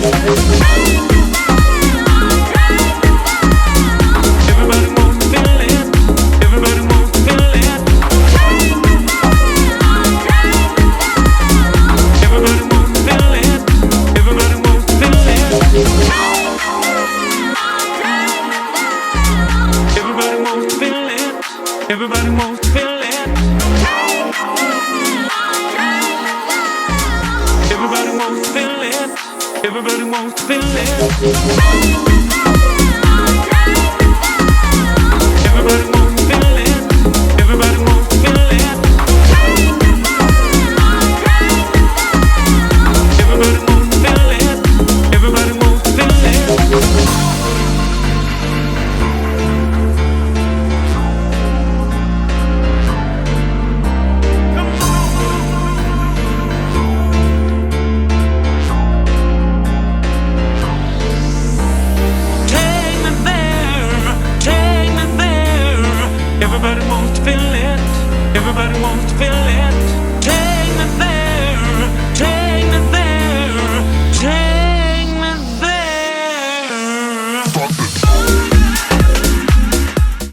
Everybody wants to feel it. Everybody wants to feel it. Everybody wants to feel it. Everybody wants to feel it. Everybody wants to feel it. Everybody wants to feel it. Everybody wants to feel it. Everybody wants to feel it. Everybody wants to feel it.